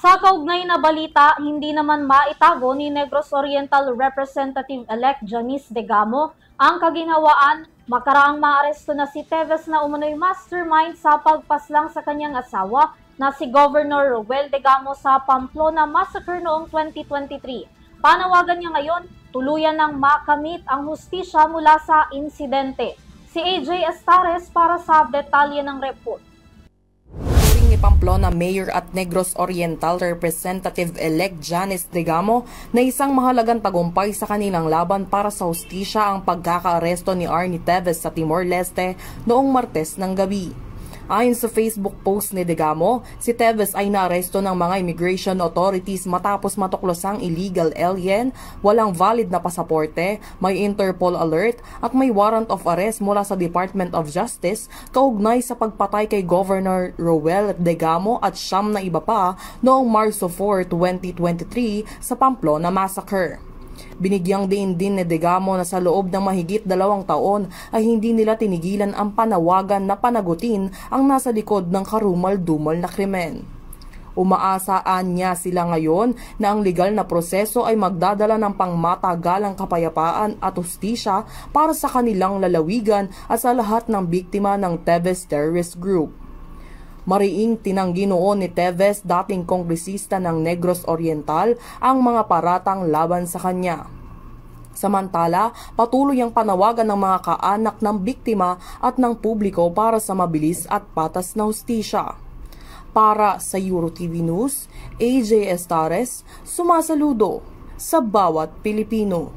Sa kaugnay na balita, hindi naman maitago ni Negros Oriental Representative-elect Janice Degamo ang kaginhawaan makaraang maaresto na si Teves na umunoy mastermind sa pagpaslang sa kanyang asawa na si Governor Roel Degamo sa Pamplona Massacre noong 2023. Panawagan niya ngayon, tuluyan ng makamit ang hustisya mula sa insidente. Si AJ Estares para sa detalye ng report. Ni Pamplona Mayor at Negros Oriental Representative-elect Janice Degamo na isang mahalagang tagumpay sa kanilang laban para sa hustisya ang pagkakaaresto ni Arnie Teves sa Timor-Leste noong Martes ng gabi. Ayon sa Facebook post ni Degamo, si Teves ay naaresto ng mga immigration authorities matapos matuklosang illegal alien, walang valid na pasaporte, may Interpol alert at may warrant of arrest mula sa Department of Justice kaugnay sa pagpatay kay Governor Roel Degamo at 9 na iba pa noong Marso 4, 2023 sa Pamplona Massacre. Binigyang diin din ni Degamo na sa loob ng mahigit 2 taon ay hindi nila tinigilan ang panawagan na panagutin ang nasa likod ng karumal-dumal na krimen. Umaasaan niya sila ngayon na ang legal na proseso ay magdadala ng pangmatagalang kapayapaan at hustisya para sa kanilang lalawigan at sa lahat ng biktima ng Teves Terrorist Group. Mariing tinanggi noon ni Teves, dating kongresista ng Negros Oriental, ang mga paratang laban sa kanya. Samantala, patuloy ang panawagan ng mga kaanak ng biktima at ng publiko para sa mabilis at patas na hustisya. Para sa EuroTV News, AJ Estares, sumasaludo sa bawat Pilipino.